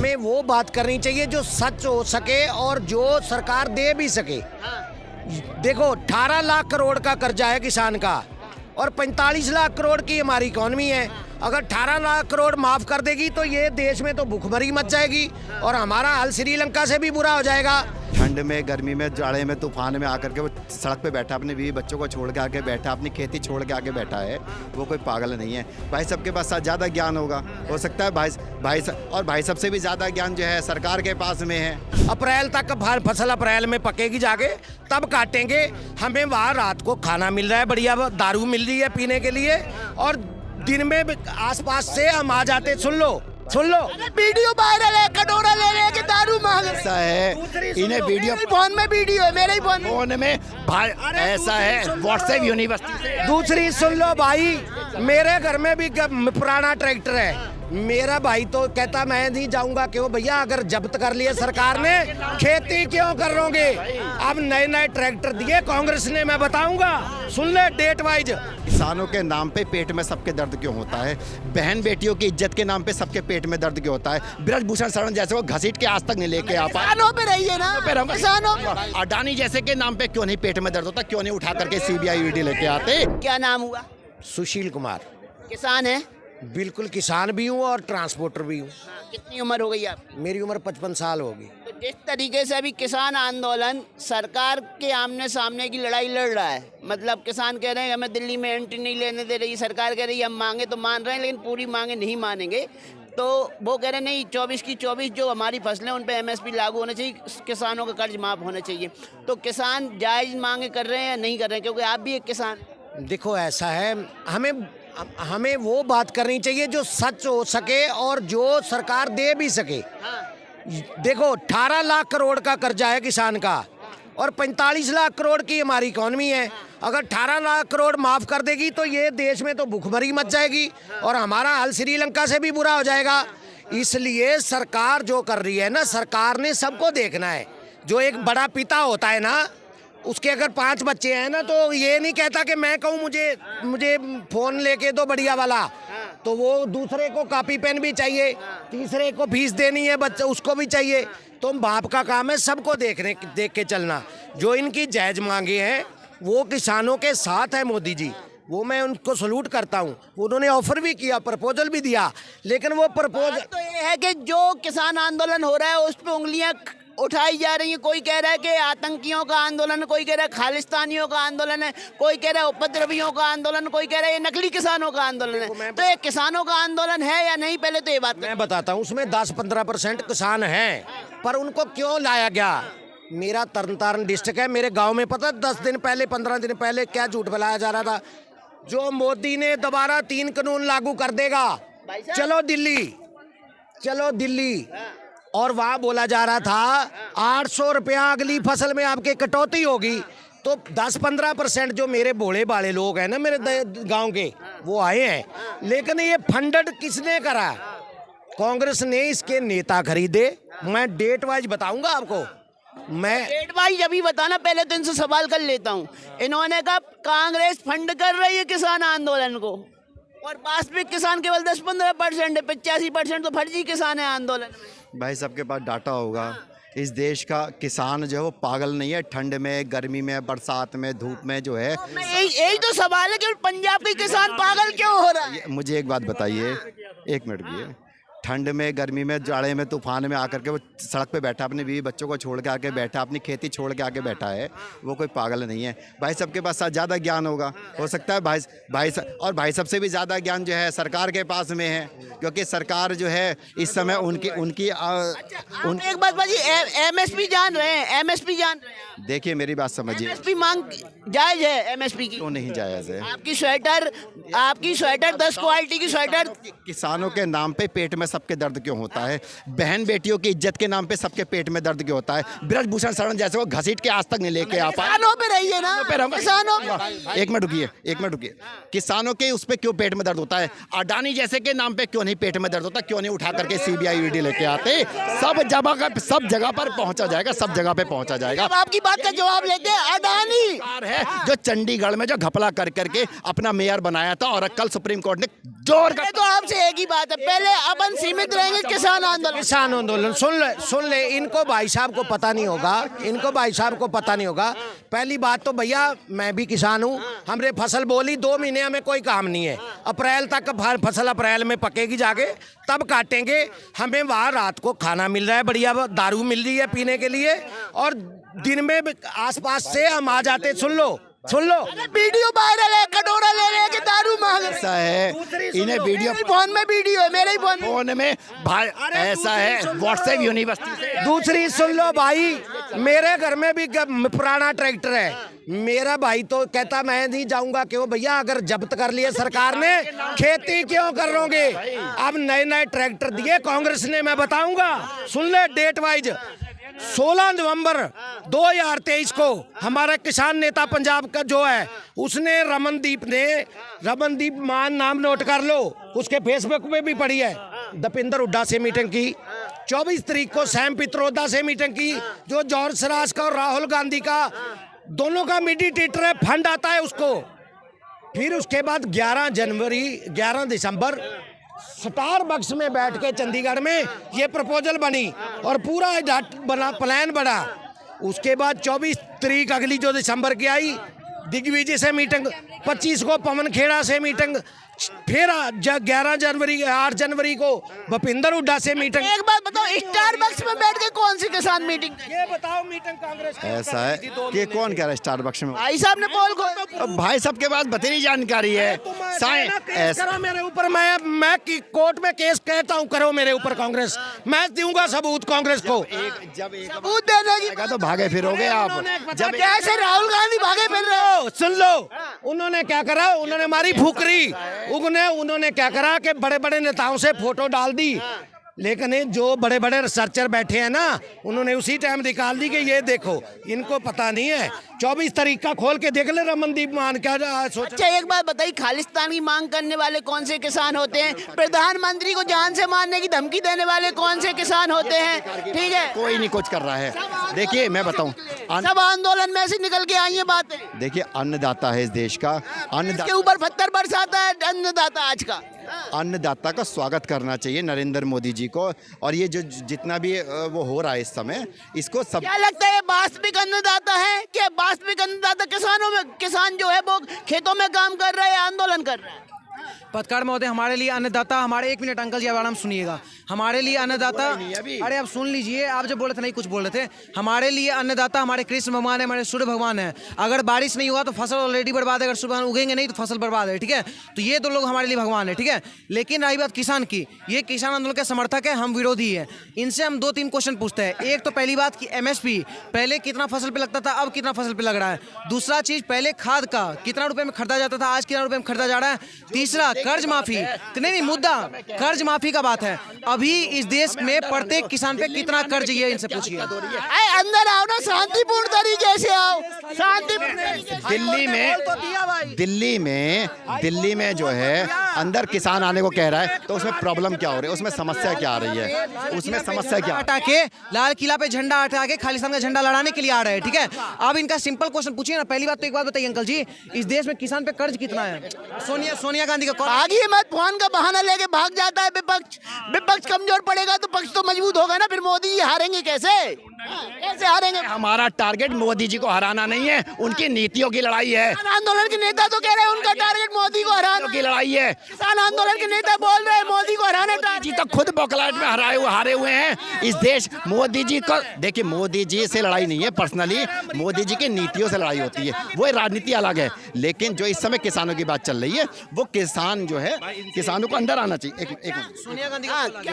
हमें वो बात करनी चाहिए जो सच हो सके और जो सरकार दे भी सके। देखो 18 लाख करोड़ का कर्जा है किसान का और 45 लाख करोड़ की हमारी इकॉनमी है। अगर 18 लाख करोड़ माफ कर देगी तो ये देश में तो भूखमरी मच जाएगी और हमारा हाल श्रीलंका से भी बुरा हो जाएगा। ठंड में, गर्मी में, जाड़े में, तूफान में आकर के वो सड़क पे बैठा, अपने बीवी बच्चों को छोड़ के आके बैठा, अपनी खेती छोड़ के आके बैठा है। वो कोई पागल नहीं है। भाई सबके पास ज़्यादा ज्ञान होगा, हो सकता है भाई सबसे भी ज़्यादा ज्ञान जो है सरकार के पास में है। अप्रैल तक फसल अप्रैल में पकेगी जाके, तब काटेंगे। हमें वहाँ रात को खाना मिल रहा है, बढ़िया दारू मिल रही है पीने के लिए, और दिन में आसपास से हम आ जाते। सुन लो वीडियो वायरल है, कटोरा ले लेके दारू मांग। ऐसा है, इन्हें वीडियो फोन में वीडियो है, मेरे ही फोन में भाई ऐसा है, व्हाट्सएप यूनिवर्सिटी से। दूसरी सुन लो भाई, मेरे घर में भी पुराना ट्रैक्टर है। मेरा भाई तो कहता मैं नहीं जाऊंगा। क्यों भैया, अगर जब्त कर लिए सरकार ने, खेती क्यों कर रोगे? अब नए नए ट्रैक्टर दिए कांग्रेस ने, मैं बताऊंगा, सुन ले डेट वाइज। किसानों के नाम पे पेट में सबके दर्द क्यों होता है? बहन बेटियों की इज्जत के नाम पे सबके पेट में दर्द क्यों होता है? ब्रजभूषण शरण जैसे को घसीट के आज तक नहीं लेके आ पाए। किसानों पे रहिए ना, किसानों। अडानी जैसे के नाम पे क्यों नहीं पेट में दर्द होता? क्यों नहीं उठा करके CBI ED लेके आते? क्या नाम हुआ? सुशील कुमार। किसान है? बिल्कुल किसान भी हूँ और ट्रांसपोर्टर भी हूँ। कितनी उम्र हो गई आपकी? मेरी उम्र 55 साल होगी। तो जिस तरीके से अभी किसान आंदोलन सरकार के आमने सामने की लड़ाई लड़ रहा है, मतलब किसान कह रहे हैं हमें दिल्ली में एंट्री नहीं लेने दे रही, सरकार कह रही है हम मांगे तो मान रहे हैं लेकिन पूरी मांगे नहीं मानेंगे। तो वो कह रहे हैं नहीं, 24 की 24 जो हमारी फसलें उन पे MSP लागू होना चाहिए, किसानों का कर्ज माफ होना चाहिए। तो किसान जायज़ मांगे कर रहे हैं या नहीं कर रहे हैं? क्योंकि आप भी एक किसान। देखो ऐसा है, हमें वो बात करनी चाहिए जो सच हो सके और जो सरकार दे भी सके। देखो 18 लाख करोड़ का कर्जा है किसान का और 45 लाख करोड़ की हमारी इकॉनमी है। अगर 18 लाख करोड़ माफ कर देगी तो ये देश में तो भूखमरी मच जाएगी और हमारा हाल श्रीलंका से भी बुरा हो जाएगा। इसलिए सरकार जो कर रही है ना, सरकार ने सबको देखना है। जो एक बड़ा पिता होता है ना, उसके अगर 5 बच्चे हैं ना, तो ये नहीं कहता कि मैं कहूँ मुझे फोन लेके दो बढ़िया वाला, तो वो दूसरे को कॉपी पेन भी चाहिए, तीसरे को फीस देनी है बच्चे उसको भी चाहिए। तो बाप का काम है सबको देख के चलना। जो इनकी जायज मांगे हैं वो किसानों के साथ है मोदी जी, वो मैं उनको सलूट करता हूँ। उन्होंने ऑफर भी किया, प्रपोजल भी दिया, लेकिन वो प्रपोजल तो ये है कि जो किसान आंदोलन हो रहा है उस पर उंगलियां उठाई जा रही है। कोई कह रहा है कि आतंकियों का आंदोलन है, कोई कह रहा है खालिस्तानियों का आंदोलन है, कोई कह रहा है उपद्रवियों का आंदोलन, कोई कह रहा है ये नकली किसानों का आंदोलन है। तो ये किसानों का आंदोलन है या नहीं, पहले तो ये बात मैं बताता हूँ। उसमें 10-15% किसान हैं, पर उनको क्यों लाया गया? मेरा तरन डिस्ट्रिक्ट है, मेरे गाँव में पता 10 दिन पहले 15 दिन पहले क्या झूठ फैलाया जा रहा था, जो मोदी ने दोबारा 3 कानून लागू कर देगा, चलो दिल्ली। और वहाँ बोला जा रहा था 800 रुपया अगली फसल में आपके कटौती होगी। तो 10-15% जो मेरे भोले भाले लोग हैं ना मेरे गांव के, वो आए हैं। लेकिन ये फंडेड किसने करा? कांग्रेस ने इसके नेता खरीदे। मैं डेट वाइज बताऊंगा आपको। मैं डेट वाइज अभी बताना, पहले तो इनसे सवाल कर लेता हूँ। इन्होंने कहा कांग्रेस फंड कर रही है किसान आंदोलन को, और वास्तविक किसान केवल 10-15% है, 85% तो फर्जी किसान है आंदोलन में। भाई सबके पास डाटा होगा। इस देश का किसान जो है वो पागल नहीं है। ठंड में, गर्मी में, बरसात में, धूप में जो है, यही तो सवाल है कि पंजाब के किसान पागल क्यों हो रहा है? मुझे एक बात बताइए, 1 मिनट की। ठंड में, गर्मी में, जाड़े में, तूफान में आकर के वो सड़क पे बैठा, अपने बीवी बच्चों को छोड़ के आके बैठा, अपनी खेती छोड़ के आके बैठा है। वो कोई पागल नहीं है। भाई सबके पास ज़्यादा ज्ञान होगा, हो सकता है भाई सबसे भी ज़्यादा ज्ञान जो है सरकार के पास में है, क्योंकि सरकार जो है इस समय उनकी एक बात बताइए, MSP जान रहे हैं? MSP जान रहे हैं? देखिए मेरी बात समझिए, MSP मांग जायज है? MSP की क्यों नहीं जायज़ है? आपकी स्वेटर 10 क्वालिटी की स्वेटर। किसानों के नाम पे पेट में सबके दर्द क्यों होता है? बहन बेटियों की इज्जत के नाम पे सबके पेट में दर्द क्यों होता है? ब्रजभूषण शरण जैसे को घसीट के आज तक नहीं लेके आ पाए। किसानों पे रहिए ना, किसानों। 1 मिनट रुकिए। किसानों के उस पे क्यों पेट में दर्द होता है? अडानी जैसे के नाम पे क्यों नहीं पेट में दर्द होता? क्यों नहीं उठा करके CBI ED लेके आते? सब जगह पर पहुंचा जाएगा, सब जगह पे पहुंचा जाएगा। आपकी बात का जवाब लेते हैं। अडानी है जो चंडीगढ़ में जो घपला कर करके अपना मेयर बनाया था, और कल सुप्रीम कोर्ट ने जोर का। तो आपसे एक ही बात है, पहले अपन सीमित रहेंगे किसान आंदोलन? किसान आंदोलन सुन ले इनको भाई साहब को पता नहीं होगा, इनको भाई साहब को पता नहीं होगा। पहली बात तो भैया मैं भी किसान हूँ, हमने फसल बोली 2 महीने हमें कोई काम नहीं है, अप्रैल तक फसल अप्रैल में पकेगी जाके तब काटेंगे। हमें वहाँ रात को खाना मिल रहा है, बढ़िया दारू मिल रही है पीने के लिए, और दिन में आसपास से हम आ जाते। सुन लो वीडियो वायरल है, कटोरा ले रहे के दारू मांग रहे। ऐसा है, इन्हें वीडियो फोन में वीडियो है, मेरे ही फोन में भाई ऐसा है, व्हाट्सएप यूनिवर्सिटी से। दूसरी सुन लो भाई, मेरे घर में भी पुराना ट्रैक्टर है, मेरा भाई तो कहता मैं नहीं जाऊंगा। क्यों भैया, अगर जब्त कर लिए सरकार ने, खेती क्यों करोगे? अब नए ट्रैक्टर दिए कांग्रेस ने, मैं बताऊंगा, सुन ले डेट वाइज। 16 नवंबर 2023 को हमारा किसान नेता पंजाब का जो है, उसने रमनदीप मान नाम नोट कर लो, उसके फेसबुक पे भी पड़ी है, दीपेंद्र हुड्डा से मीटिंग की। 24 तारीख को सैम पित्रोदा से मीटिंग की, जो जॉर्ज सराज का और राहुल गांधी का दोनों का मेडिटेटर है, फंड आता है उसको। फिर उसके बाद 11 दिसंबर स्टारबक्स में बैठ के चंडीगढ़ में ये प्रपोजल बनी और पूरा प्लान बना। उसके बाद 24 तारीख अगली जो दिसंबर की आई, दिग्विजय से मीटिंग, 25 को पवन खेड़ा से मीटिंग, फिर 8 जनवरी को भूपेंद्र हुड्डा से मीटिंग। एक बात बताओ, स्टारबक्स में बैठ के कौन सी किसान मीटिंग? ये बताओ, मीटिंग कांग्रेस की ऐसा है कि कौन कह रहा है स्टारबक्स में? भाई साहब ने बोल को अब भाई साहब के पास बतेरी जानकारी है। करो मेरे ऊपर, मैं कोर्ट में केस कहता हूँ, करो मेरे ऊपर कांग्रेस, मैं दूंगा सबूत कांग्रेस को। सबूत देने की तो भागे फिरोगे आप, जब कैसे राहुल गांधी भागे फिर रहे हो? सुन लो, उन्होंने क्या करा, उन्होंने मारी फुकरी, उन्होंने क्या करा कि बड़े बड़े नेताओं से फोटो डाल दी, लेकिन जो बड़े बड़े रिसर्चर बैठे हैं ना, उन्होंने उसी टाइम निकाल दी कि ये देखो, इनको पता नहीं है। 24 तारीख का खोल के देख ले रमनदीप मान क्या सोच। अच्छा एक बात बताइए, खालिस्तान की मांग करने वाले कौन से किसान होते हैं? प्रधानमंत्री को जान से मारने की धमकी देने वाले कौन से किसान होते हैं? ठीक है, कोई नहीं कुछ कर रहा है। देखिए मैं बताऊं, सब आंदोलन में से निकल के आई है बातें। देखिए अन्नदाता है इस देश का, इसके ऊपर पत्थर बरसाता है अन्नदाता आज का। अन्नदाता का स्वागत करना चाहिए नरेंद्र मोदी जी को। और ये जो जितना भी वो हो रहा है इस समय, इसको सब क्या लगता है, वास्तविक अन्नदाता है कि वास्तविक अन्नदाता किसान जो है वो खेतों में काम कर रहे हैं, आंदोलन कर रहे हैं? पत्रकार महोदय, हमारे लिए अन्नदाता, हमारे 1 मिनट अंकल जी आराम सुनिएगा, हमारे लिए अन्नदाता, अरे आप सुन लीजिए, आप जब बोले थे नहीं कुछ बोल रहे थे, हमारे लिए अन्नदाता हमारे कृष्ण भगवान है, हमारे सूर्य भगवान है। अगर बारिश नहीं हुआ तो फसल ऑलरेडी बर्बाद है, अगर सूर्य भगवान उगेंगे नहीं तो फसल बर्बाद है, ठीक है? तो ये 2 लोग हमारे लिए भगवान है, ठीक है? लेकिन रही बात किसान की, ये किसान आंदोलन के समर्थक है, हम विरोधी है। इनसे हम 2-3 क्वेश्चन पूछते हैं। एक तो पहली बात कि MSP पहले कितना फसल पे लगता था, अब कितना फसल पे लग रहा है? दूसरा चीज, पहले खाद का कितना रुपए में खरीदा जाता था, आज कितना रुपए में खरीदा जा रहा है? तीसरा, कर्ज माफी, नहीं मुद्दा कर्ज माफी का बात है, अभी इस देश में प्रत्येक किसान पे कितना कर्ज, ये इनसे पूछिए। अंदर आओ ना, शांतिपूर्ण तरीके से आओ, शांतिपूर्ण। दिल्ली में जो है अंदर किसान आने को कह रहा है, तो उसमें प्रॉब्लम क्या हो रही है, उसमें समस्या क्या आ रही है? उसमें समस्या क्या, हटा के लाल किला पे झंडा हटा के खालिस्तान का झंडा लड़ाने के लिए आ रहे हैं, ठीक है? अब इनका सिंपल क्वेश्चन पूछिए ना। पहली बात तो एक बात बताइए अंकल जी, इस देश में किसान पे कर्ज कितना है? सोनिया गांधी का कौन? आगे मत, फोन का बहाना लेके भाग जाता है विपक्ष कमजोर पड़ेगा तो पक्ष तो मजबूत होगा ना, फिर मोदी जी हारेंगे कैसे हारेंगे? हमारा टारगेट मोदी जी को हराना नहीं है, उनकी नीतियों की लड़ाई है। आंदोलन के नेता तो कह रहे हैं उनका टारगेट मोदी को हराना की लड़ाई है। किसान आंदोलन के नेता बोल रहे हैं मोदी को हराना। जी तो खुद बौखलाहट में हारे हुए हैं इस देश। मोदी जी को देखिए, मोदी जी से लड़ाई नहीं है पर्सनली, मोदी जी की नीतियों से लड़ाई होती है, वो राजनीति अलग है। लेकिन जो इस समय किसानों की बात चल रही है, वो किसान जो है, किसानों को अंदर आना चाहिए। एक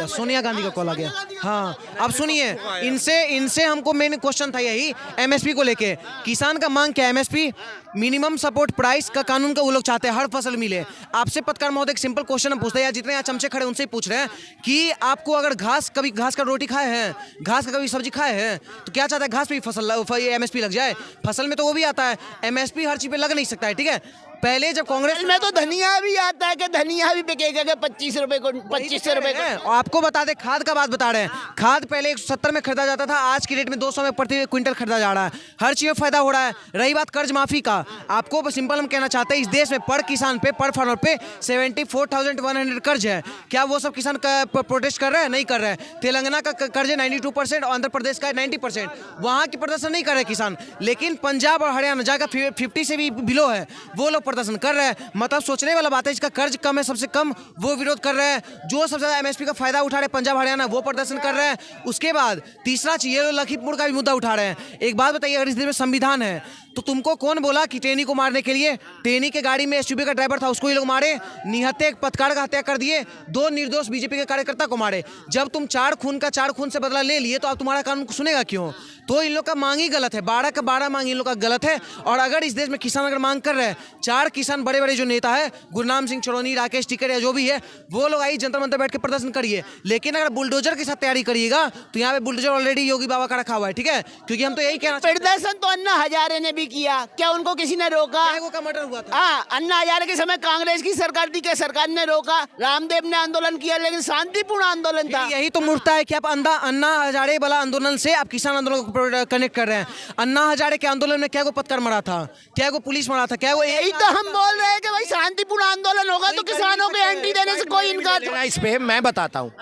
सोनिया गांधी का कॉल आ गया। हाँ अब सुनिए, इनसे हमको मेन क्वेश्चन था यही MSP को लेके। किसान का मांग क्या है? MSP मिनिमम सपोर्ट प्राइस का कानून का वो लोग चाहते हैं, हर फसल मिले। आपसे पत्रकार महोदय एक सिंपल क्वेश्चन हम पूछते हैं, या जितने यहाँ चमचे खड़े उनसे ही पूछ रहे हैं कि आपको अगर कभी घास का रोटी खाए हैं, घास का कभी सब्जी खाए हैं, तो क्या चाहता है? घास पे भी फसल MSP लग जाए। फसल में तो वो भी आता है, MSP हर चीज पे लग नहीं सकता है, ठीक है? पहले जब कांग्रेस में तो धनिया भी आता है कि धनिया भी बिकेगा कि 25 रुपए को 2500 रुपए है। को। और आपको बता दें, खाद का बात बता रहे हैं, खाद पहले 170 में खरीदा जाता था, आज की रेट में 200 में प्रति क्विंटल खरीदा जा रहा है। हर चीज में फायदा हो रहा है। रही बात कर्ज माफी का, आपको सिंपल हम कहना चाहते हैं, इस देश में पर किसान पे, पर फार्मर पे 74,100 कर्ज है। क्या वो सब किसान प्रोटेस्ट कर रहे हैं? नहीं कर रहे हैं। तेलंगाना का कर्ज है 92% और आंध्र प्रदेश का 90%। वहां की प्रदर्शन नहीं कर रहे किसान, लेकिन पंजाब और हरियाणा जगह 50 से भी बिलो है, वो लोग प्रदर्शन कर रहे हैं। मतलब सोचने वाला बात है, इसका कर्ज कम है सबसे कम, वो विरोध कर रहे हैं। जो सबसे ज्यादा एमएसपी का फायदा उठा रहे पंजाब हरियाणा, वो प्रदर्शन कर रहे हैं। उसके बाद तीसरा चीज, ये लखीमपुर का भी मुद्दा उठा रहे हैं। एक बात बताइए, अगर इस देश में संविधान है तो तुमको कौन बोला कि टेनी को मारने के लिए? टेनी के गाड़ी में एसयूवी का ड्राइवर था, उसको ही लोग मारे। निहत्ते एक पत्रकार का हत्या कर दिए, 2 निर्दोष बीजेपी के कार्यकर्ता को मारे। जब तुम 4 खून से बदला ले लिए तो अब तुम्हारा कानून सुनेगा क्यों? तो इन लोग का मांग ही गलत है, 12 का 12 मांग इन लोग का गलत है। और अगर इस देश में किसान अगर मांग कर रहे हैं, 4 किसान बड़े बड़े जो नेता है, गुरनाम सिंह चौड़नी, राकेश टिकैत या जो भी है, वो लोग आई जंतर मंतर बैठ के प्रदर्शन करिए। लेकिन अगर बुलडोजर के साथ तैयारी करिएगा तो यहाँ पे बुलडोजर ऑलरेडी योगी बाबा का रखा हुआ है, ठीक है? क्योंकि हम तो यही कहना चाहते हैं। प्रदर्शन तो अन्ना हजारे ने भी किया, क्या उनको किसी ने रोका? का मर्डर हुआ था। हाँ, अन्ना हजारे के समय कांग्रेस की सरकार थी, क्या सरकार ने रोका? रामदेव ने आंदोलन किया, लेकिन शांतिपूर्ण आंदोलन था। यही तो मूर्खता है कि आप अन्ना हजारे वाला आंदोलन से आप किसान आंदोलन को कनेक्ट कर रहे हैं। अन्ना हजारे के आंदोलन में क्या को पत्रकार मरा था, क्या को पुलिस मरा था, क्या वो यही तो हम बोल रहे हैं कि भाई शांतिपूर्ण आंदोलन होगा तो किसानों को एंट्री देने से कोई इनकार। इस पे मैं बताता हूँ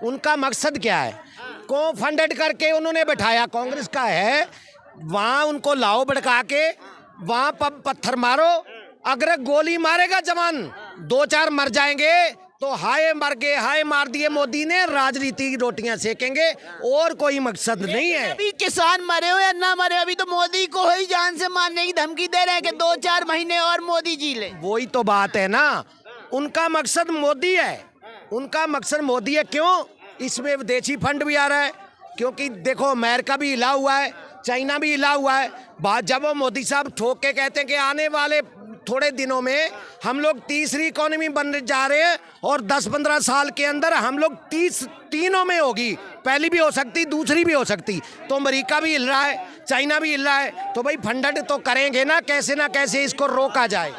उनका मकसद क्या है। को फंडेड करके उन्होंने बैठाया, कांग्रेस का है, वहां उनको लाओ भड़का के, वहां पत्थर मारो। अगर गोली मारेगा जवान, 2-4 मर जाएंगे तो हाय मर गए, हाय मार दिए मोदी ने, राजनीति की रोटियां सेकेंगे, और कोई मकसद नहीं है। अभी किसान मरे हो या ना मरे, अभी तो मोदी को ही जान से मारने की धमकी दे रहे हैं कि 2-4 महीने और मोदी जी ले। वही तो बात है ना, उनका मकसद मोदी है, उनका मकसद मोदी है। क्यों? इसमें विदेशी फंड भी आ रहा है, क्योंकि देखो अमेरिका भी हिला हुआ है, चाइना भी हिला हुआ है। बात जब वो मोदी साहब ठोक के कहते हैं कि आने वाले थोड़े दिनों में हम लोग तीसरी इकोनॉमी बनने जा रहे हैं और 10-15 साल के अंदर हम लोग 30 में होगी, पहली भी हो सकती, दूसरी भी हो सकती। तो अमेरिका भी हिल रहा है, चाइना भी हिल रहा है, तो भाई फंडेड तो करेंगे ना, कैसे इसको रोका जाए।